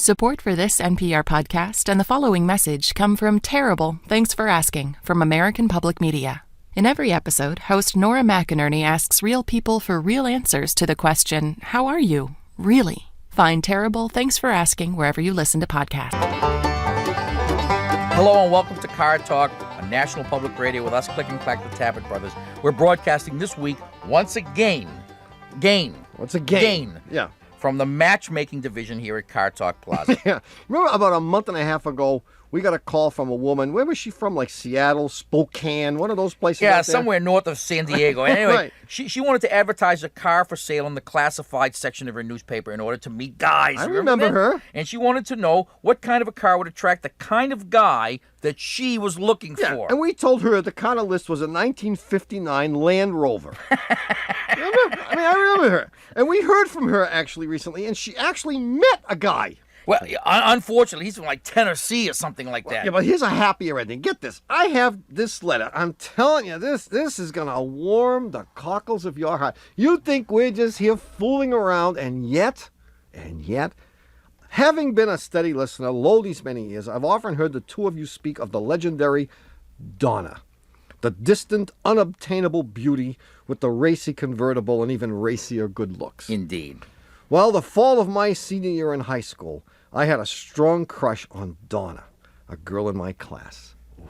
Support for this NPR podcast and the following message come from Terrible, Thanks for Asking from American Public Media. In every episode, host Nora McInerney asks real people for real answers to the question, how are you, really? Find Terrible, Thanks for Asking wherever you listen to podcasts. Hello and welcome to Car Talk on National Public Radio with us, Click and Clack, the Tappet Brothers. We're broadcasting this week once again. What's a gain? Yeah. From the matchmaking division here at Car Talk Plaza. Yeah. Remember about a month and a half ago, we got a call from a woman. Where was she from? Like Seattle, Spokane, one of those places Yeah, out there? somewhere north of San Diego. Anyway, Right. she wanted to advertise a car for sale in the classified section of her newspaper in order to meet guys. I You remember that? her. And she wanted to know what kind of a car would attract the kind of guy that she was looking Yeah, for. and we told her the kind of list was a 1959 Land Rover. I remember her. And we heard from her actually recently, and she actually met a guy. Well, unfortunately, he's from like Tennessee or something like that. Yeah, but here's a happier ending. Get this. I have this letter. I'm telling you, this is going to warm the cockles of your heart. You think we're just here fooling around, and yet, having been a steady listener lo these many years, I've often heard the two of you speak of the legendary Donna, the distant, unobtainable beauty with the racy convertible and even racier good looks. Indeed. Well, the fall of my senior year in high school, I had a strong crush on Donna, a girl in my class. Ooh,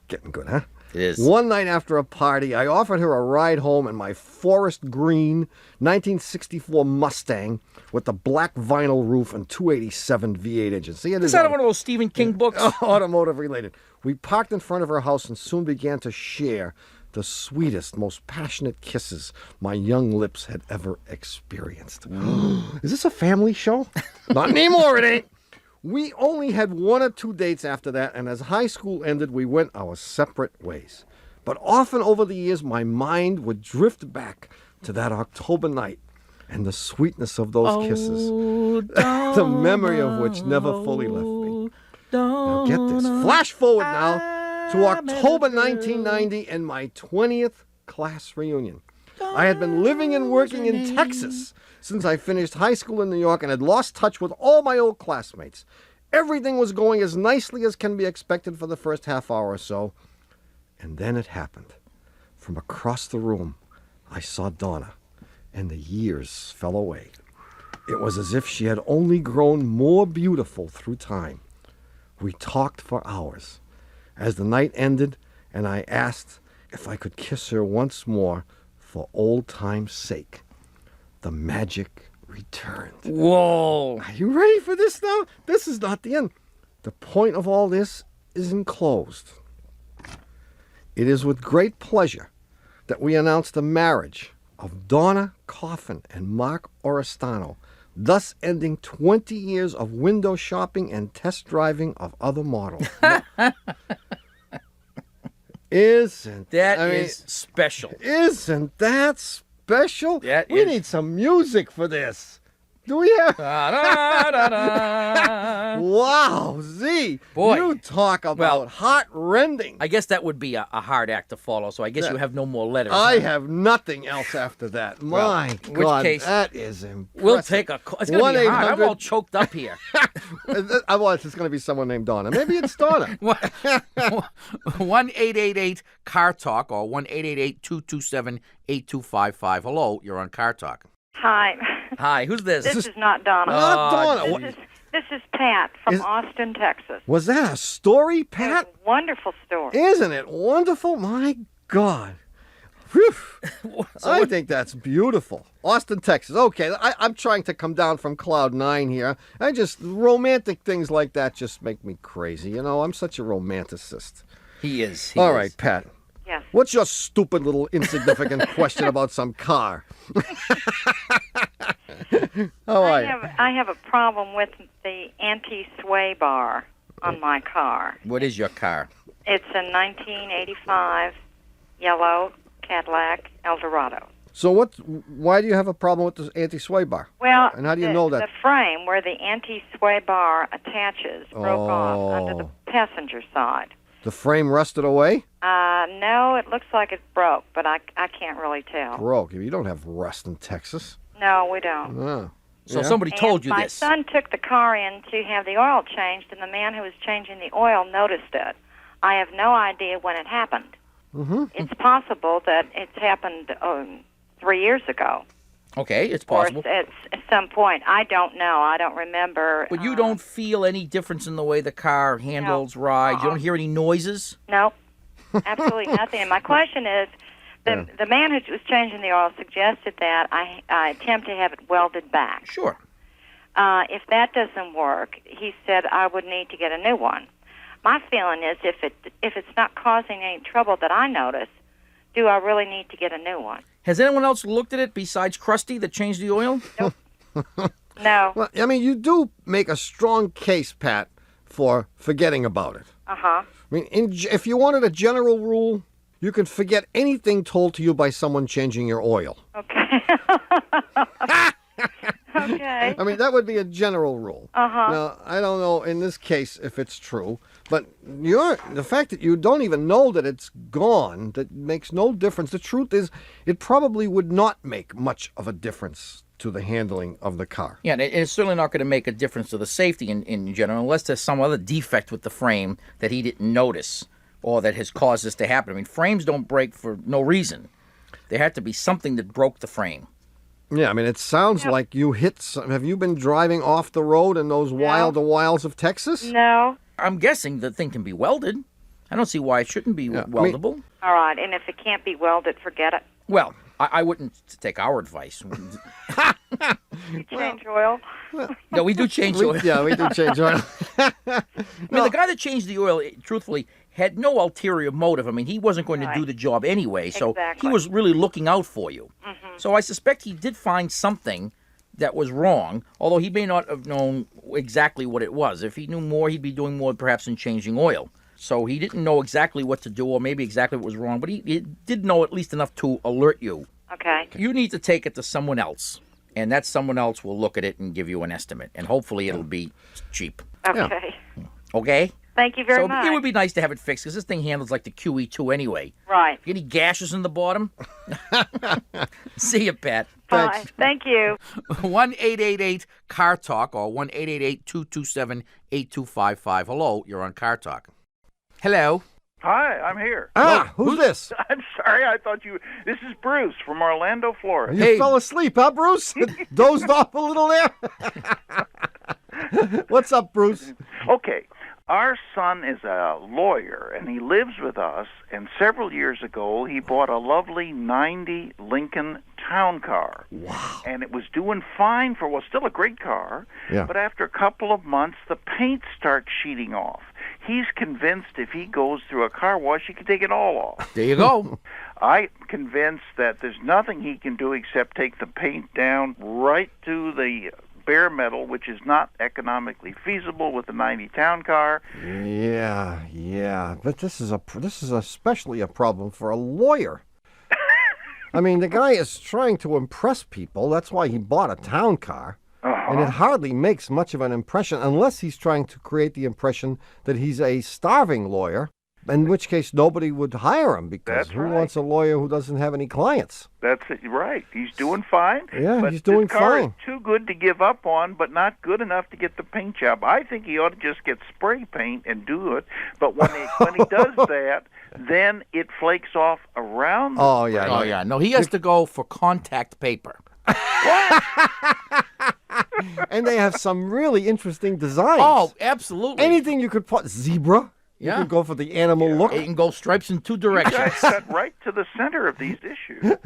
getting good, huh? It is. One night after a party, I offered her a ride home in my forest green 1964 Mustang with the black vinyl roof and 287 V8 engine. See, Is that one of those Stephen King books? Automotive related. We parked in front of her house and soon began to share the sweetest, most passionate kisses my young lips had ever experienced. Is this a family show? Not anymore, it ain't. We only had one or two dates after that, and as high school ended, we went our separate ways. But often over the years, my mind would drift back to that October night and the sweetness of those kisses, the memory of which never fully left me. Now get this. Flash forward now to October 1990 and my 20th class reunion. I had been living and working in Texas since I finished high school in New York and had lost touch with all my old classmates. Everything was going as nicely as can be expected for the first half hour or so. And then it happened. From across the room, I saw Donna, and the years fell away. It was as if she had only grown more beautiful through time. We talked for hours. As the night ended, and I asked if I could kiss her once more for old time's sake, the magic returned. Whoa. Are you ready for this now? This is not the end. The point of all this is enclosed. It is with great pleasure that we announce the marriage of Donna Coffin and Mark Oristano, thus ending 20 years of window shopping and test driving of other models. Isn't that special? Isn't that special? We need some music for this. Do we have? Wow, Z. Boy. You talk about heart-rending. I guess that would be a hard act to follow, so I guess you have no more letters. I have nothing else after that. My in God, which case, that is impressive. we'll take a call. It's going to be hard. I'm all choked up here. I want it's going to be someone named Donna. Maybe it's Donna. 1-888-CAR-TALK or 1-888-227-8255. Hello, you're on Car Talk. Hi. Hi, who's this? This is not Donna. Not Donna. This is Pat from Austin, Texas. Was that a story, Pat? It's a wonderful story. Isn't it wonderful? My God. Whew. I think that's beautiful. Austin, Texas. Okay, I'm trying to come down from cloud 9 here. Romantic things like that just make me crazy. You know, I'm such a romanticist. He is. All right, Pat. Yes. What's your stupid little insignificant question about some car? All right. I have a problem with the anti-sway bar on my car. What is your car? It's a 1985 yellow Cadillac Eldorado. So why do you have a problem with the anti-sway bar? Well, and how do you know that? The frame where the anti-sway bar attaches broke off under the passenger side. The frame rusted away? No, it looks like it broke, but I can't really tell. Broke? You don't have rust in Texas. No, we don't. Oh. So Yeah. somebody told you My this. son took the car in to have the oil changed, and the man who was changing the oil noticed it. I have no idea when it happened. Mm-hmm. It's possible that it's happened 3 years ago. Okay, it's Or possible. at some point. I don't know. I don't remember. But you don't feel any difference in the way the car handles, rides? You don't hear any noises? Nope. Absolutely nothing. And my question is, the man who was changing the oil suggested that I attempt to have it welded back. Sure. If that doesn't work, he said I would need to get a new one. My feeling is if it's not causing any trouble that I notice, do I really need to get a new one? Has anyone else looked at it besides Krusty that changed the oil? No. Well, I mean, you do make a strong case, Pat, for forgetting about it. Uh-huh. I mean, if you wanted a general rule, you can forget anything told to you by someone changing your oil. Okay. Okay. I mean, that would be a general rule. Uh-huh. Now, I don't know in this case if it's true, but the fact that you don't even know that it's gone, that makes no difference. The truth is, it probably would not make much of a difference to the handling of the car. Yeah, and it's certainly not going to make a difference to the safety in general, unless there's some other defect with the frame that he didn't notice or that has caused this to happen. I mean, frames don't break for no reason. There had to be something that broke the frame. Yeah, I mean, it sounds like you hit some. Have you been driving off the road in those wilds of Texas? No. I'm guessing the thing can be welded. I don't see why it shouldn't be weldable. All right. And if it can't be welded, forget it. Well, I wouldn't take our advice. You change oil. No, we do change oil. Yeah, we do change oil. I mean, the guy that changed the oil, truthfully, had no ulterior motive. I mean, he wasn't going to do the job anyway, so Exactly. he was really looking out for you. Mm-hmm. So I suspect he did find something that was wrong, although he may not have known exactly what it was. If he knew more, he'd be doing more perhaps in changing oil. So he didn't know exactly what to do or maybe exactly what was wrong, but he did know at least enough to alert you. Okay. You need to take it to someone else, and that someone else will look at it and give you an estimate, and hopefully it'll be cheap. Okay. Okay? Thank you very much. It would be nice to have it fixed, because this thing handles like the QE2 anyway. Right. Any gashes in the bottom? See you, Pat. Bye. Thank you. 1-888-CAR-TALK or 1-888-227-8255. Hello, you're on Car Talk. Hello. Hi, I'm here. Who's this? I'm sorry, I thought you... This is Bruce from Orlando, Florida. You fell asleep, huh, Bruce? Dozed off a little there? What's up, Bruce? Okay, our son is a lawyer, and he lives with us, and several years ago, he bought a lovely 90 Lincoln Town Car. Wow. And it was doing fine for, well, still a great car, Yeah. but after a couple of months, the paint starts sheeting off. He's convinced if he goes through a car wash, he can take it all off. There you go. I'm convinced that there's nothing he can do except take the paint down right to the bare metal, which is not economically feasible with a 90 Town Car. Yeah. But this is especially a problem for a lawyer. I mean, the guy is trying to impress people. That's why he bought a town car. And it hardly makes much of an impression unless he's trying to create the impression that he's a starving lawyer, in which case nobody would hire him, because That's who right. wants a lawyer who doesn't have any clients? That's it, right. He's doing fine. Yeah, but he's doing this car fine. is too good to give up on, but not good enough to get the paint job. I think he ought to just get spray paint and do it. But when he does that, then it flakes off around. Oh, yeah. Oh, yeah. No, he has to go for contact paper. And they have some really interesting designs. Oh, absolutely. Anything you could put. Zebra. You Yeah. could go for the animal look. It can go stripes in two You directions. guys cut right to the center of these issues.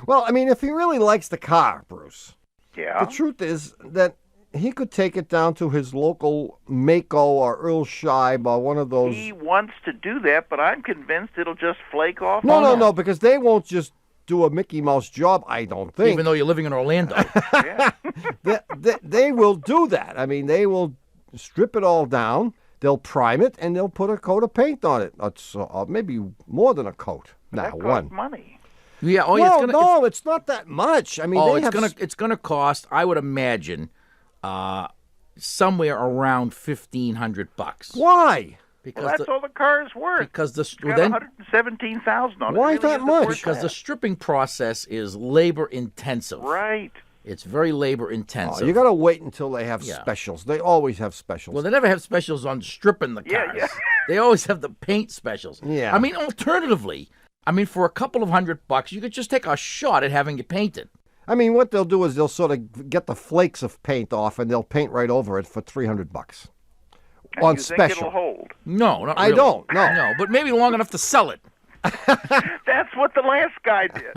Well, I mean, if he really likes the car, Bruce, Yeah. the truth is that he could take it down to his local Mako or Earl Scheib or one of those. He wants to do that, but I'm convinced it'll just flake off. No, because they won't just do a Mickey Mouse job, I don't think. Even though you're living in Orlando. Yeah. they will do that. I mean, they will strip it all down, they'll prime it, and they'll put a coat of paint on it. It's, maybe more than a coat. That Now, costs one. money. Yeah. Oh, yeah. Well, It's gonna, it's not that much. I mean, Oh, they have it's gonna cost, I would imagine, somewhere around $1,500. Why? Because Well, that's all the car is worth. because the It's got then $117,000 on it. Why It really that isn't much? worth because the that. stripping process is labor intensive. Right. It's very labor Oh, intensive. you got to wait until they have Yeah. specials. They always have specials. Well, they never have specials on stripping the Yeah, cars. yeah. They always have the paint specials. Yeah. I mean, alternatively, for a couple of $100, you could just take a shot at having it painted. I mean, what they'll do is they'll sort of get the flakes of paint off, and they'll paint right over it for $300 And on you special. think it'll hold? No, not I really. don't, no. No, but maybe long enough to sell it. That's what the last guy did.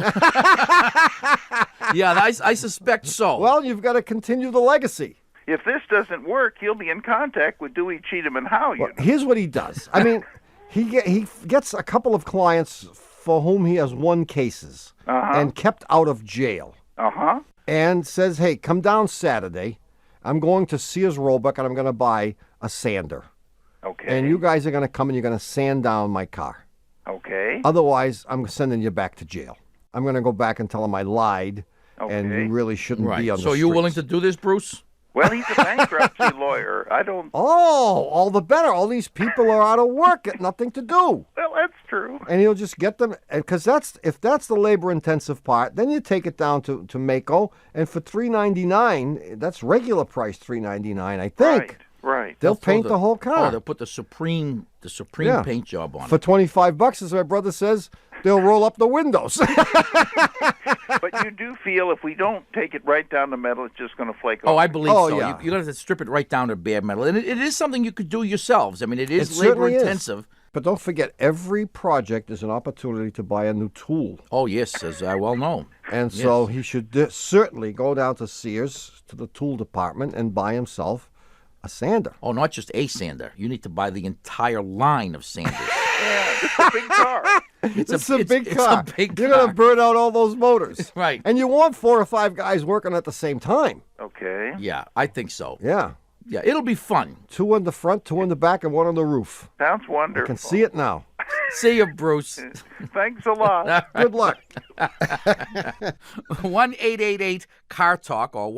Yeah, I suspect so. Well, you've got to continue the legacy. If this doesn't work, he'll be in contact with Dewey, Cheatham, and Howe. Well, here's what he does. I mean, he gets a couple of clients for whom he has won cases and kept out of jail. Uh-huh. And says, hey, come down Saturday. I'm going to Sears Roebuck, and I'm going to buy a sander. Okay. And you guys are going to come and you're going to sand down my car. Okay. Otherwise, I'm sending you back to jail. I'm going to go back and tell him I lied, and you Okay. really shouldn't right. be on the So you willing streets. to do this, Bruce? Well, he's a bankruptcy lawyer. I don't... Oh, all the better. All these people are out of work, got nothing to do. Well, that's true. And he'll just get them, because if that's the labor-intensive part, then you take it down to Mako, and for $399, that's regular price $399, I think. Right. They'll throw paint the whole car. Oh, they'll put the supreme Yeah. paint job on For it. $25, as my brother says, they'll roll up the windows. But you do feel if we don't take it right down the middle, it's just going to flake Oh, off. I believe Oh, so. yeah. You're going to have to strip it right down to bare metal. And it is something you could do yourselves. I mean, it is It certainly is. labor-intensive. But don't forget, every project is an opportunity to buy a new tool. Oh, yes, as I well know. And so he should certainly go down to Sears, to the tool department, and buy himself a sander. Oh, not just a sander. You need to buy the entire line of sanders. Yeah, it's a big car. It's a big it's car. a big You're car. going to burn out all those motors. Right. And you want 4 or 5 guys working at the same time. Okay. Yeah, I think so. Yeah. Yeah, it'll be fun. 2 in the front, 2 in the back, and 1 on the roof. Sounds I wonderful. can see it now. See you, Bruce. Thanks a lot. Good luck. 1-888-CAR-TALK or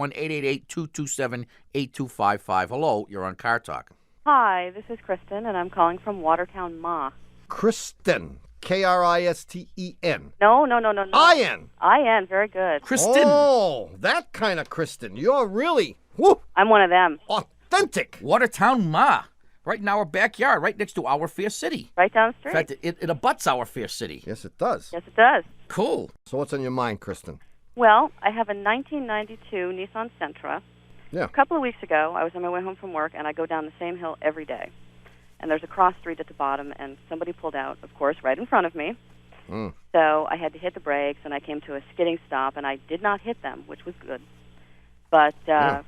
1-888-227-8255. Hello, you're on Car Talk. Hi, this is Kristen, and I'm calling from Watertown, Ma. Kristen. Kristen. No. IN. I-N, very good. Kristen, Oh, that kind of Kristen. You're really I'm one of them, authentic. Watertown, Ma. Right in our backyard, right next to our Fair City. right down the In street. fact, it abuts our Fair City. Yes, it does. Yes, it does. Cool. So what's on your mind, Kristen? Well, I have a 1992 Nissan Sentra. Yeah. A couple of weeks ago, I was on my way home from work, and I go down the same hill every day. And there's a cross street at the bottom, and somebody pulled out, of course, right in front of me. So I had to hit the brakes, and I came to a skidding stop, and I did not hit them, which was good. But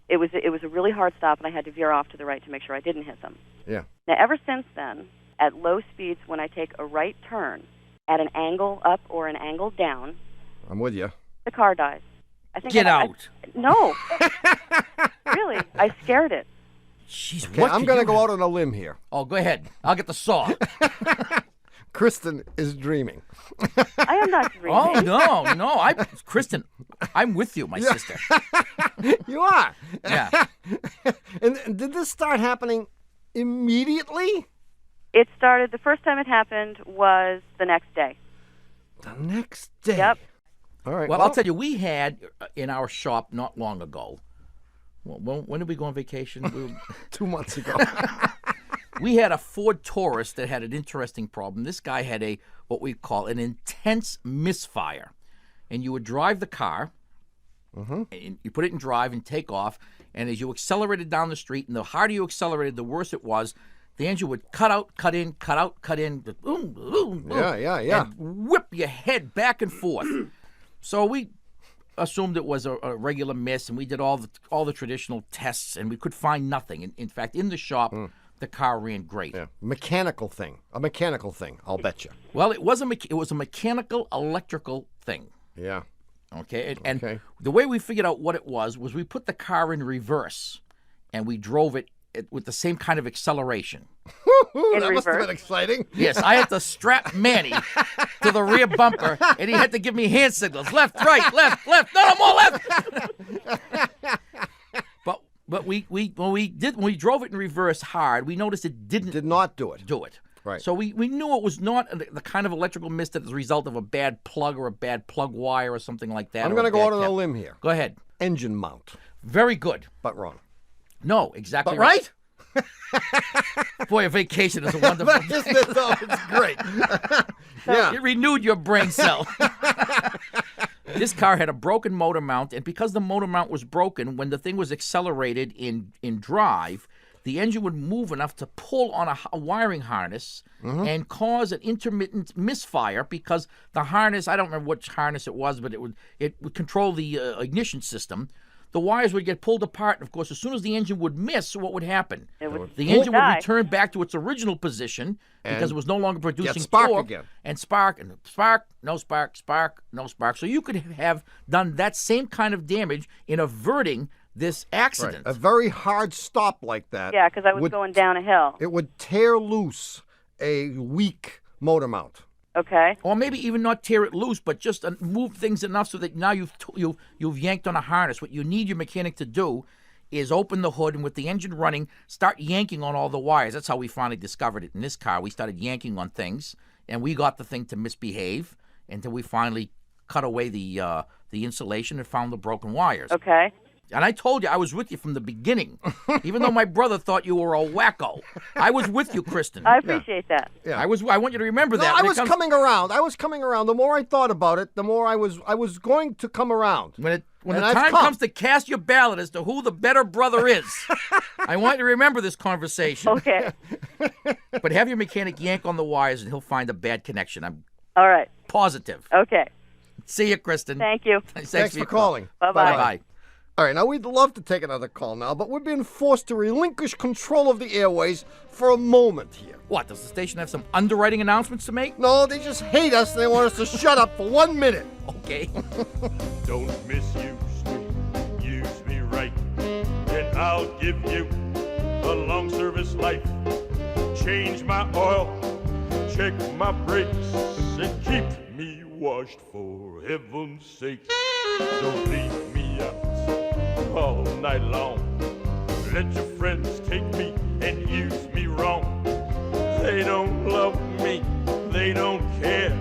it was a really hard stop, and I had to veer off to the right to make sure I didn't hit them. Yeah. Now, ever since then, at low speeds, when I take a right turn at an angle up or an angle down, I'm with you. the car dies. I think Get out. No. Really, I scared it. Jeez, Okay, what I'm could going to you go have- out on a limb here. Oh, go ahead. I'll get the saw. Kristen is dreaming. I am not dreaming. Oh, no. Kristen, I'm with you, my sister. You are. Yeah. And did this start happening immediately? It started, the first time it happened was the next day. The next day. Yep. All right. Well, I'll tell you, we had in our shop not long ago. Well, when did we go on vacation? 2 months ago. We had a Ford Taurus that had an interesting problem. This guy had what we call an intense misfire. And you would drive the car, and you put it in drive and take off, and as you accelerated down the street, and the harder you accelerated, the worse it was, the engine would cut out, cut in, cut out, cut in, boom, boom, boom, Yeah. and whip your head back and forth. So we assumed it was a regular miss, and we did all the traditional tests, and we could find nothing. In fact, in the shop, the car ran great. Yeah. A mechanical thing, I'll bet you. Well, it was a mechanical electrical thing. Yeah. Okay, and Okay. the way we figured out what it was we put the car in reverse, and we drove it with the same kind of acceleration. That must have reverse? been exciting. Yes, I had to strap Manny to the rear bumper, and he had to give me hand signals: left, right, left, no more left. But when we drove it in reverse hard, we noticed it did not do it. do it. Right. So we knew it was not the kind of electrical miss that is a result of a bad plug or a bad plug wire or something like that. I'm or going to a go bad out on a cap. limb here. Go ahead. engine mount. Very good. But wrong. No, exactly But right? Boy, a vacation is a wonderful thing. Isn't it, though? It's great. Yeah. It renewed your brain cell. This car had a broken motor mount, and because the motor mount was broken, when the thing was accelerated in drive, the engine would move enough to pull on a wiring harness and cause an intermittent misfire because the harness, I don't remember which harness it was, but it would control the ignition system. The wires would get pulled apart, and of course, as soon as the engine would miss, what would happen? The engine would return back to its original position because it was no longer producing torque. Again. And spark, no spark, spark, no spark. So you could have done that same kind of damage in averting this accident. Right. A very hard stop like that. Yeah, because I was going down a hill. It would tear loose a weak motor mount. Okay. Or maybe even not tear it loose, but just move things enough so that now you've yanked on a harness. What you need your mechanic to do is open the hood and with the engine running, start yanking on all the wires. That's how we finally discovered it in this car. We started yanking on things, and we got the thing to misbehave until we finally cut away the insulation and found the broken wires. Okay. And I told you I was with you from the beginning, even though my brother thought you were a wacko. I was with you, Kristen. I appreciate that. Yeah. I want you to remember that. I was coming around. The more I thought about it, the more I was going to come around. When the time comes to cast your ballot as to who the better brother is, I want you to remember this conversation. Okay. But have your mechanic yank on the wires, and he'll find a bad connection. I'm All right. positive. Okay. See you, Kristen. Thank you. Thanks for calling. Bye-bye. Bye-bye. All right, now we'd love to take another call now, but we're being forced to relinquish control of the airways for a moment here. What, does the station have some underwriting announcements to make? No, they just hate us. They want us to shut up for 1 minute. Okay. Don't misuse me, use me right, and I'll give you a long service life. Change my oil, check my brakes, and keep me washed for heaven's sake. Don't leave me out all night long. Let your friends take me and use me wrong. They don't love me, they don't care,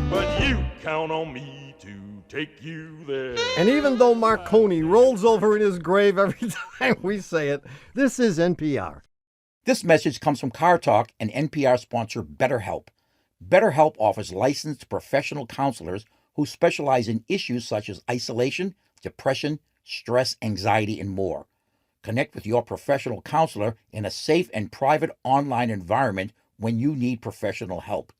but you count on me to take you there. And even though Marconi rolls over in his grave every time we say it, this is NPR. This message comes from Car Talk and NPR sponsor BetterHelp. BetterHelp offers licensed professional counselors who specialize in issues such as isolation, depression, stress, anxiety, and more. Connect with your professional counselor in a safe and private online environment when you need professional help.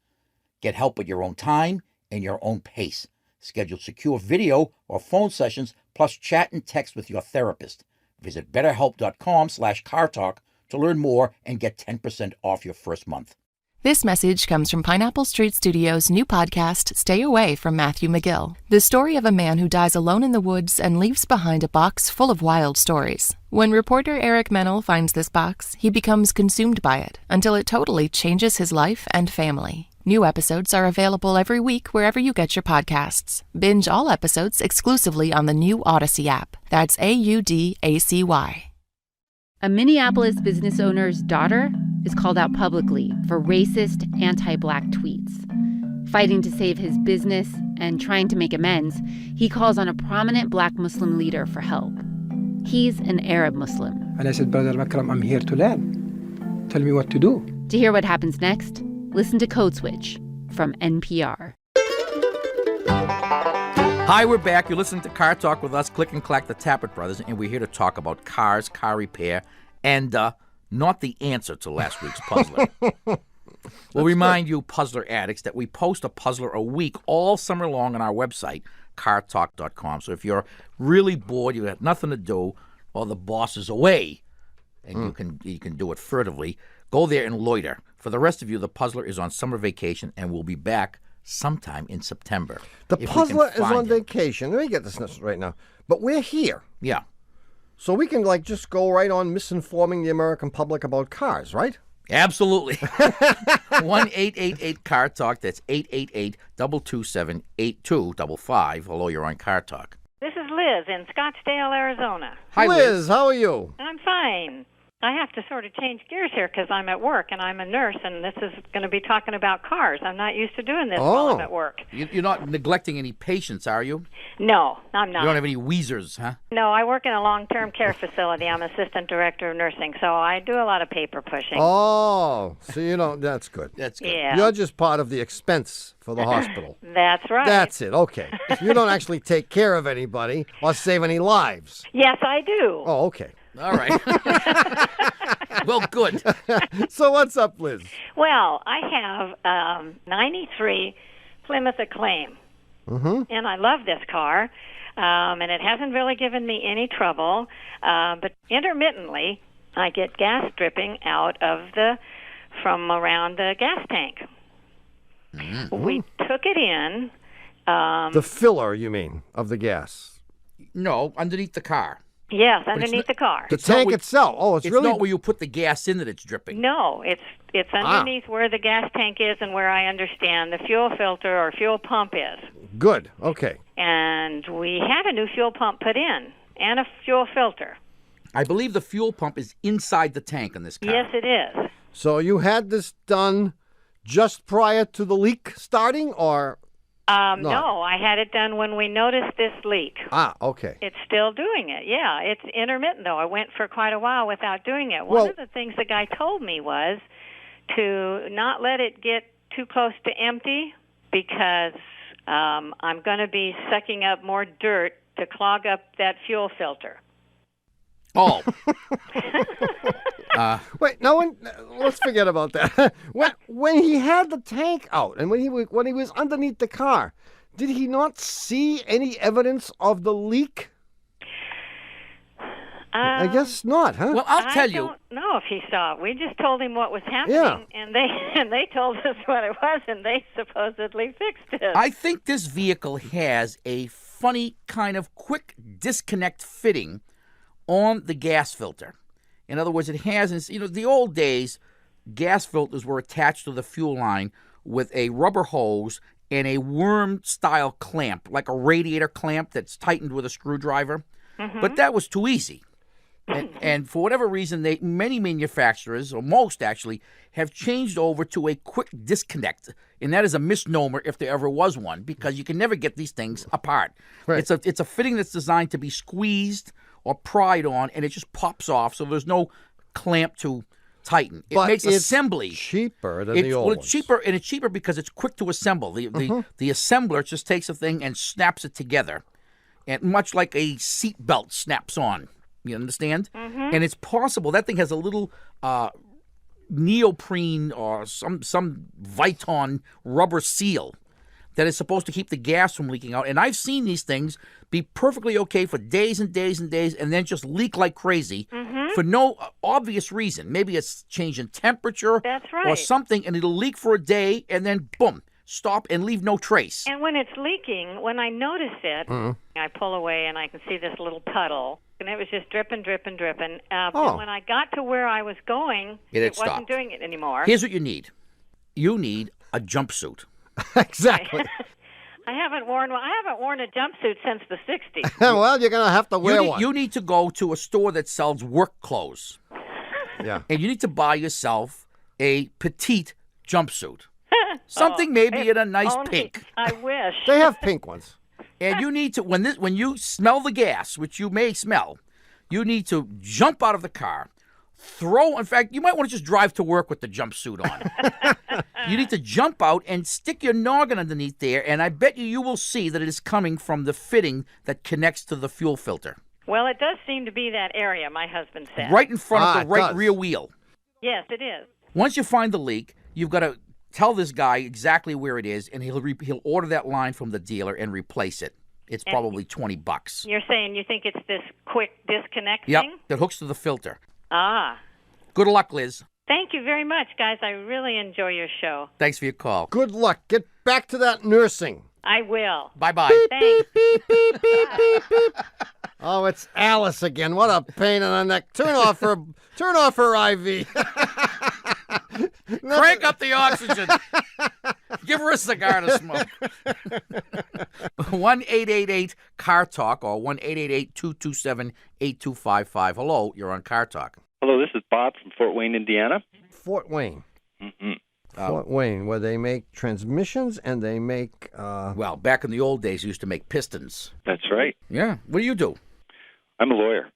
Get help at your own time and your own pace. Schedule secure video or phone sessions, plus chat and text with your therapist. Visit betterhelp.com/cartalk to learn more and get 10% off your first month. This message comes from Pineapple Street Studios' new podcast, Stay Away from Matthew McGill. The story of a man who dies alone in the woods and leaves behind a box full of wild stories. When reporter Eric Mennel finds this box, he becomes consumed by it until it totally changes his life and family. New episodes are available every week wherever you get your podcasts. Binge all episodes exclusively on the new Odyssey app. That's AUDACY. A Minneapolis business owner's daughter is called out publicly for racist, anti-Black tweets. Fighting to save his business and trying to make amends, he calls on a prominent Black Muslim leader for help. He's an Arab Muslim. And I said, Brother Makram, I'm here to learn. Tell me what to do. To hear what happens next, listen to Code Switch from NPR. Hi, we're back. You're listening to Car Talk with us, Click and Clack, the Tappet Brothers, and we're here to talk about cars, car repair, and not the answer to last week's puzzler. We'll remind you, puzzler addicts, that we post a puzzler a week all summer long on our website, cartalk.com. So if you're really bored, you have nothing to do, or the boss is away, and you can do it furtively, go there and loiter. For the rest of you, the puzzler is on summer vacation and will be back sometime in September. The puzzler is on vacation. Let me get this right now. But we're here. Yeah. So we can, just go right on misinforming the American public about cars, right? Absolutely. 1-888-CAR-TALK. That's 888-227-8255. Hello, you're on Car Talk. This is Liz in Scottsdale, Arizona. Hi, Liz, how are you? I'm fine. I have to sort of change gears here because I'm at work and I'm a nurse, and this is going to be talking about cars. I'm not used to doing this while I'm at work. You're not neglecting any patients, are you? No, I'm not. You don't have any wheezers, huh? No, I work in a long-term care facility. I'm assistant director of nursing, so I do a lot of paper pushing. Oh, so you don't. That's good. That's good. Yeah. You're just part of the expense for the hospital. That's right. That's it. Okay. You don't actually take care of anybody or save any lives. Yes, I do. Oh, okay. All right. Well, good. So what's up, Liz? Well, I have 93 Plymouth Acclaim, and I love this car, and it hasn't really given me any trouble, but intermittently I get gas dripping out from around the gas tank. We took it in. The filler, you mean, of the gas? No, underneath the car. Yes, underneath the car. The tank itself. Oh, it's really not where you put the gas in that it's dripping. No, it's underneath where the gas tank is and where I understand the fuel filter or fuel pump is. Good. Okay. And we had a new fuel pump put in and a fuel filter. I believe the fuel pump is inside the tank in this car. Yes, it is. So you had this done just prior to the leak starting, or? No, I had it done when we noticed this leak. Okay. It's still doing it. Yeah, it's intermittent, though. I went for quite a while without doing it. One of the things the guy told me was to not let it get too close to empty because I'm going to be sucking up more dirt to clog up that fuel filter. Oh. Wait, let's forget about that. When he had the tank out and when he was underneath the car, did he not see any evidence of the leak? I guess not, huh? Well, I'll tell you. I don't know if he saw it. We just told him what was happening, and they told us what it was, and they supposedly fixed it. I think this vehicle has a funny kind of quick disconnect fitting on the gas filter. In other words, it has, the old days, gas filters were attached to the fuel line with a rubber hose and a worm-style clamp, like a radiator clamp that's tightened with a screwdriver. But that was too easy. And for whatever reason, many manufacturers, or most actually, have changed over to a quick disconnect. And that is a misnomer if there ever was one, because you can never get these things apart. Right. It's a fitting that's designed to be squeezed or pried on, and it just pops off, so there's no clamp to tighten. It makes assembly cheaper than the old ones. It's cheaper, and it's cheaper because it's quick to assemble. The assembler just takes a thing and snaps it together, and much like a seat belt snaps on. You understand? And it's possible that thing has a little neoprene or some Viton rubber seal that is supposed to keep the gas from leaking out. And I've seen these things be perfectly okay for days and days and days and then just leak like crazy for no obvious reason. Maybe it's change in temperature or something, and it'll leak for a day and then, boom, stop and leave no trace. And when it's leaking, when I notice it, I pull away and I can see this little puddle. And it was just dripping. But when I got to where I was going, it wasn't doing it anymore. Here's what you need. You need a jumpsuit. Exactly. I haven't worn a jumpsuit since the 60s. Well, you're going to have to wear one. You need to go to a store that sells work clothes. Yeah. And you need to buy yourself a petite jumpsuit. Something maybe in a nice pink. I wish. They have pink ones. And you need to, when you smell the gas, which you may smell, you need to jump out of the car, in fact, you might want to just drive to work with the jumpsuit on. You need to jump out and stick your noggin underneath there, and I bet you will see that it is coming from the fitting that connects to the fuel filter. Well, it does seem to be that area, my husband said. Right in front of the right rear wheel. Yes, it is. Once you find the leak, you've got to tell this guy exactly where it is, and he'll order that line from the dealer and replace it. It's probably $20. You're saying you think it's this quick disconnect thing? Yep, that hooks to the filter. Good luck, Liz. Thank you very much, guys. I really enjoy your show. Thanks for your call. Good luck. Get back to that nursing. I will. Bye-bye. Thanks. Beep, beep, beep, beep, beep. Oh, it's Alice again. What a pain in the neck. Turn off her IV. Crank up the oxygen. Give her a cigar to smoke. 1-888-CAR-TALK or 1-888-227-8255. Hello, you're on Car Talk. Hello, this is Bob from Fort Wayne, Indiana. Fort Wayne. Mm-hmm. Fort Wayne, where they make transmissions and they make... Well, back in the old days, they used to make pistons. That's right. Yeah. What do you do? I'm a lawyer.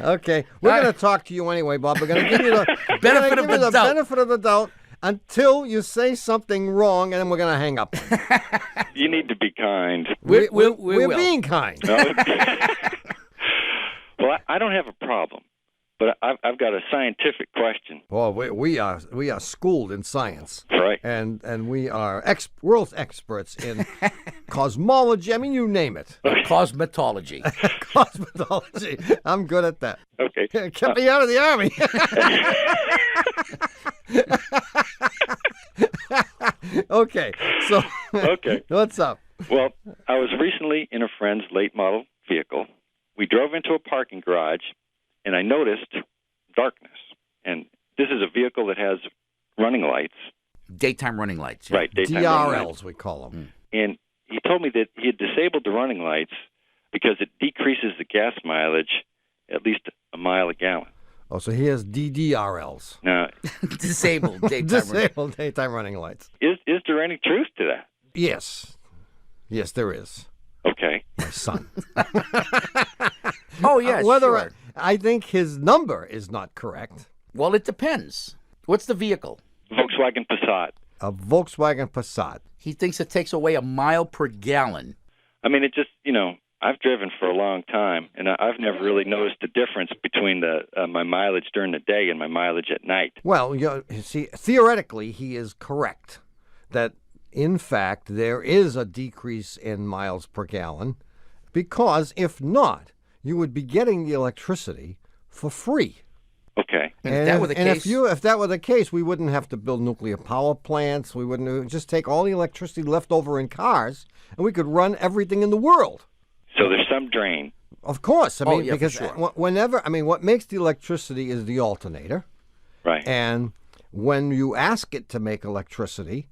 Okay. We're going to talk to you anyway, Bob. We're going to give you the benefit of the doubt. Benefit of the doubt until you say something wrong, and then we're going to hang up. You need to be kind. We're being kind. Okay. Well, I don't have a problem, but I've got a scientific question. Well, we are schooled in science, right? And we are world experts in cosmology. I mean, you name it. Cosmetology. Cosmetology. I'm good at that. Okay. Kept me out of the army. Okay. So. Okay. What's up? Well, I was recently in a friend's late model vehicle. We drove into a parking garage, and I noticed darkness. And this is a vehicle that has running lights. Daytime running lights. Yeah. Right, daytime DRLs, running lights. we call them. And he told me that he had disabled the running lights because it decreases the gas mileage at least a mile a gallon. Oh, so he has DDRLs. Now, Disabled daytime running lights. Is there any truth to that? Yes. Yes, there is. Okay. My son. Oh, yeah, sure. I think his number is not correct. Well, it depends. What's the vehicle? Volkswagen Passat. A Volkswagen Passat. He thinks it takes away a mile per gallon. I mean, it just, I've driven for a long time, and I've never really noticed the difference between my mileage during the day and my mileage at night. Well, you see, theoretically, he is correct that, in fact, there is a decrease in miles per gallon because, if not, you would be getting the electricity for free. Okay. And if that were the case, if that were the case, we wouldn't have to build nuclear power plants. We wouldn't just take all the electricity left over in cars, and we could run everything in the world. So there's some drain. Of course. I mean, yeah, because what makes the electricity is the alternator. Right. And when you ask it to make electricity,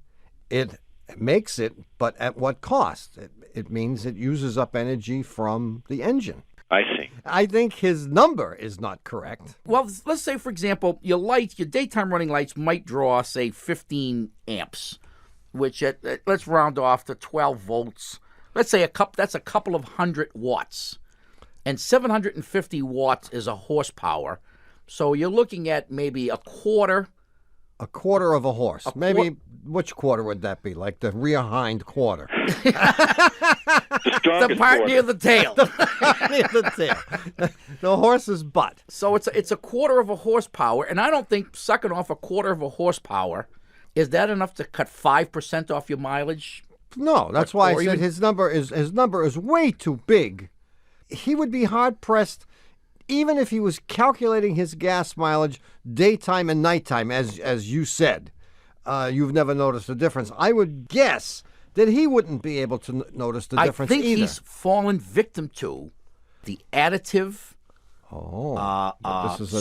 it makes it, but at what cost? It means it uses up energy from the engine. I see. I think his number is not correct. well, let's say, for example, your daytime running lights might draw, say, 15 amps, which let's round off to 12 volts. Let's say that's a couple of 100 watts. And 750 watts is a horsepower. So you're looking at maybe a quarter. A quarter of a horse. Which quarter would that be? Like the rear hind quarter. The part near the tail. Near the tail. The horse's butt. So it's a quarter of a horsepower, and I don't think sucking off a quarter of a horsepower, is that enough to cut 5% off your mileage? No, that's why I said his number is way too big. He would be hard pressed, even if he was calculating his gas mileage daytime and nighttime, as you said. You've never noticed the difference. I would guess that he wouldn't be able to notice the difference either. I think he's fallen victim to the additive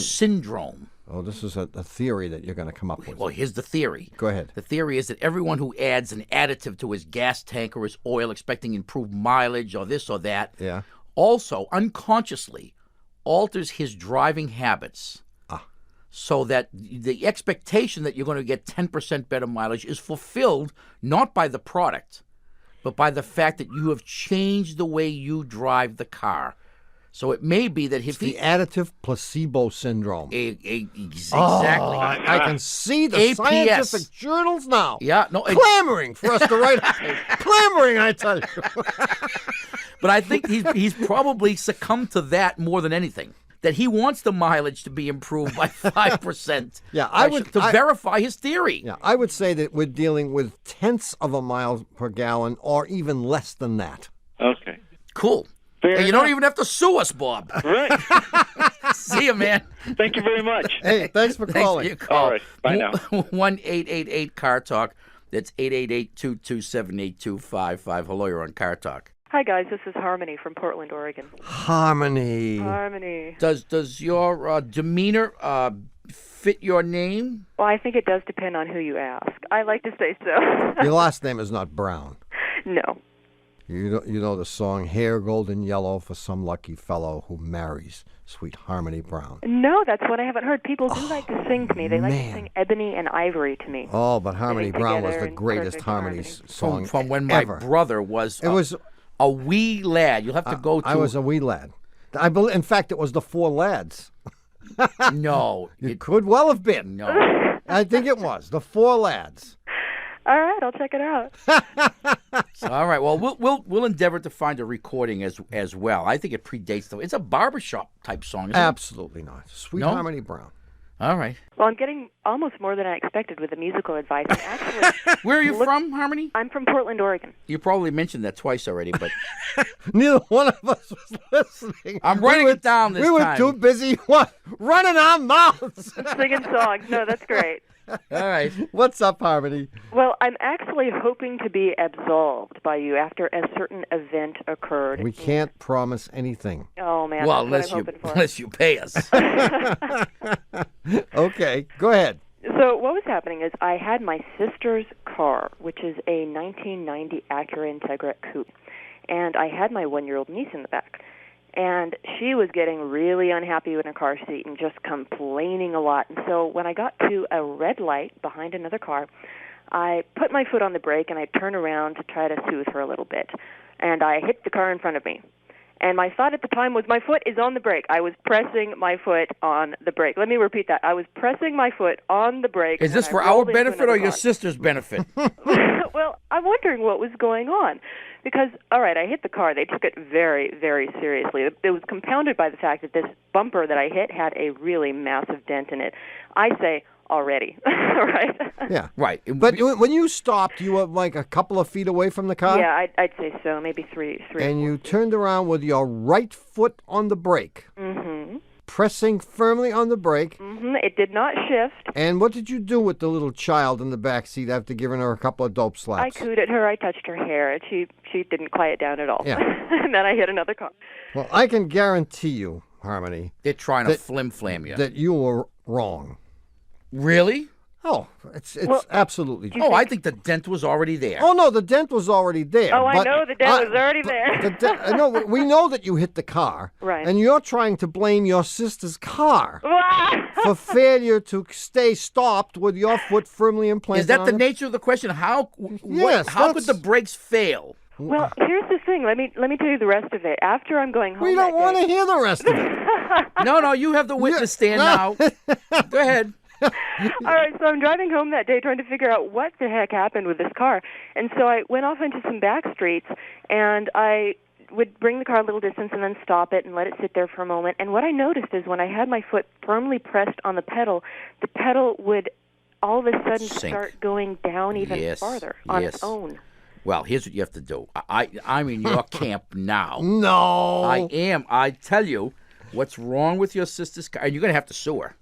syndrome. Oh, this is a theory that you're going to come up with. Well, here's the theory. Go ahead. The theory is that everyone who adds an additive to his gas tank or his oil, expecting improved mileage or this or that, also unconsciously alters his driving habits. So that the expectation that you're going to get 10% better mileage is fulfilled not by the product, but by the fact that you have changed the way you drive the car. So it may be that if the additive placebo syndrome. Exactly. Oh, I can see the APS. scientific journals now. Yeah, no, clamoring for us to write. Clamoring, I tell you. But I think he's probably succumbed to that more than anything. That he wants the mileage to be improved by 5%. Verify his theory. Yeah, I would say that we're dealing with tenths of a mile per gallon, or even less than that. Okay. Cool. And you don't even have to sue us, Bob. Right. See you, man. Thank you very much. Hey, thanks for calling. Thanks for your call. All right. Bye now. 1-888-CAR-TALK. That's 888-227-8255. Hello, you're on Car Talk. Hi, guys. This is Harmony from Portland, Oregon. Harmony. Does your demeanor fit your name? Well, I think it does depend on who you ask. I like to say so. Your last name is not Brown. No. You know the song, Hair Golden Yellow for Some Lucky Fellow Who Marries Sweet Harmony Brown. No, that's what I haven't heard. People do like to sing to me. They like to sing Ebony and Ivory to me. Oh, but Harmony Sitting Brown was together the in greatest perfect harmony harmony. song From when my ever. brother was It was a wee lad. You'll have to go to. I was a wee lad. I believe, in fact, it was the Four Lads. No. It could well have been. No. I think it was the Four Lads. All right, I'll check it out. All right. Well, we'll endeavor to find a recording as well. I think it predates it's a barbershop type song, isn't Absolutely not. Sweet No? Harmony Brown. it? All right. Well, I'm getting almost more than I expected with the musical advice. And actually, Where are you from, Harmony? I'm from Portland, Oregon. You probably mentioned that twice already, but Neither one of us was listening. I'm writing it down this We were time. too busy running our mouths. Singing songs. No, that's great. All right. What's up, Harmony? Well, I'm actually hoping to be absolved by you after a certain event occurred. We can't promise anything. Oh, man, Well, that's what I'm hoping for. unless you pay us. Okay, go ahead. So what was happening is I had my sister's car, which is a 1990 Acura Integra coupe, and I had my 1-year-old niece in the back. And she was getting really unhappy in her car seat and just complaining a lot. And so when I got to a red light behind another car, I put my foot on the brake and I turned around to try to soothe her a little bit. And I hit the car in front of me. And my thought at the time was, my foot is on the brake. I was pressing my foot on the brake. Let me repeat that. I was pressing my foot on the brake. Is this when for I our rolled into benefit or another your car. sister's benefit? Well, I'm wondering what was going on. Because, all right, I hit the car. They took it very, very seriously. It was compounded by the fact that this bumper that I hit had a really massive dent in it. I say already, right? Yeah. Right. But when you stopped, you were like a couple of feet away from the car? Yeah, I'd say so, maybe three. And you turned around with your right foot on the brake, pressing firmly on the brake. It did not shift. And what did you do with the little child in the back seat after giving her a couple of dope I slaps? cooed at her. I touched her hair. And she didn't quiet down at all. Yeah. And then I hit another car. Well, I can guarantee you, Harmony, They're trying to that- flim-flam you. that you were wrong. Really? Oh, it's Well, absolutely true. Oh, I think the dent was already there. Oh, no, the dent was already there. Oh, I but know the dent was already but there. no, we know that you hit the car. Right. And you're trying to blame your sister's car for failure to stay stopped with your foot firmly implanted Is that on the nature of the question? How Yes, how could the that's- brakes fail? Well, here's the thing. Let me tell you the rest of it. After I'm going home We don't that want day- to hear the rest of it. No, you have the witness stand now. Go ahead. All right, so I'm driving home that day trying to figure out what the heck happened with this car. And so I went off into some back streets, and I would bring the car a little distance and then stop it and let it sit there for a moment. And what I noticed is when I had my foot firmly pressed on the pedal would all of a sudden Sink. start going down even Yes, farther on its yes. own. Well, here's what you have to do. I'm in your camp now. No. I am. I tell you, what's wrong with your sister's car, and you're going to have to sue her,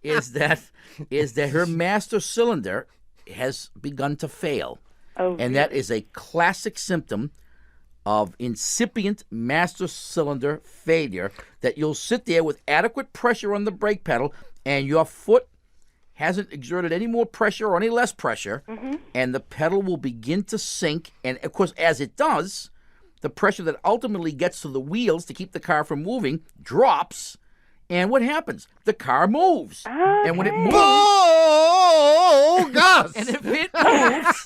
is that her master cylinder has begun to fail. Oh, And that is a classic symptom of incipient master cylinder failure, that you'll sit there with adequate pressure on the brake pedal and your foot hasn't exerted any more pressure or any less pressure, and the pedal will begin to sink. And, of course, as it does, the pressure that ultimately gets to the wheels to keep the car from moving drops. And what happens? The car moves. And when it moves... Oh, Gus! And if it moves...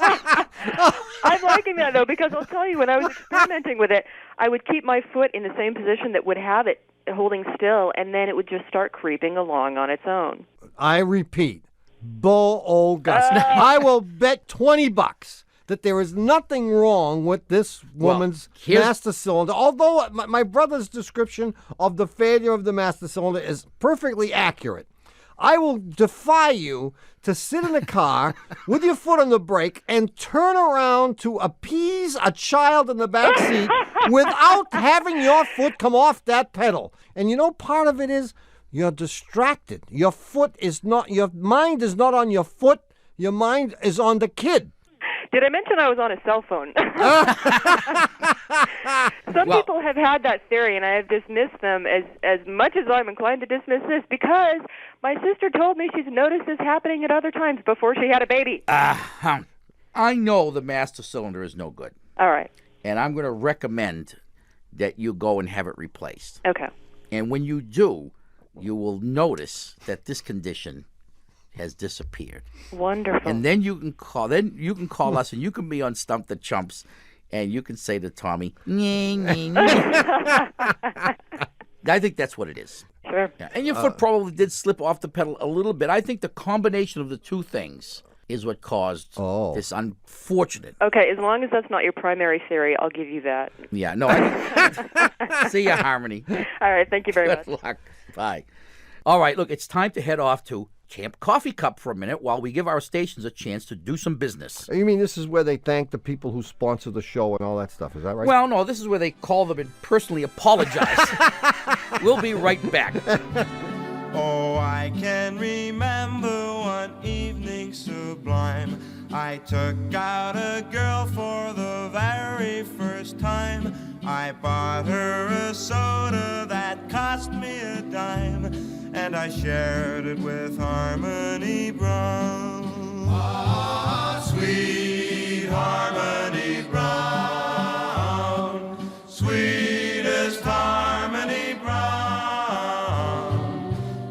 I'm liking that, though, because I'll tell you, when I was experimenting with it, I would keep my foot in the same position that would have it holding still, and then it would just start creeping along on its own. I repeat, Gus. I will bet $20 that there is nothing wrong with this woman's master cylinder. Although my brother's description of the failure of the master cylinder is perfectly accurate. I will defy you to sit in a car with your foot on the brake and turn around to appease a child in the back seat without having your foot come off that pedal. And you know, part of it is you're distracted. Your mind is not on your foot. Your mind is on the kid. Did I mention I was on a cell phone? Some people have had that theory, and I have dismissed them as much as I'm inclined to dismiss this, because my sister told me she's noticed this happening at other times before she had a baby. I know the master cylinder is no good. All right. And I'm going to recommend that you go and have it replaced. Okay. And when you do, you will notice that this condition has disappeared. Wonderful. And then you can call us, and you can be on Stump the Chumps, and you can say to Tommy, "Nyeh, nyeh, nyeh." I think that's what it is. Sure. Yeah. And your foot probably did slip off the pedal a little bit. I think the combination of the two things is what caused this unfortunate. Okay, as long as that's not your primary theory, I'll give you that. Yeah, no. See ya, Harmony. All right, thank you very much. Good luck. Bye. All right, look, it's time to head off to Camp Coffee Cup for a minute while we give our stations a chance to do some business. You mean this is where they thank the people who sponsor the show and all that stuff? Is that right? Well, no, this is where they call them and personally apologize. We'll be right back. Oh, I can remember one evening sublime. I took out a girl for the very first time. I bought her a soda that cost me a dime, and I shared it with Harmony Brown. Ah, sweet Harmony Brown, sweetest Harmony Brown.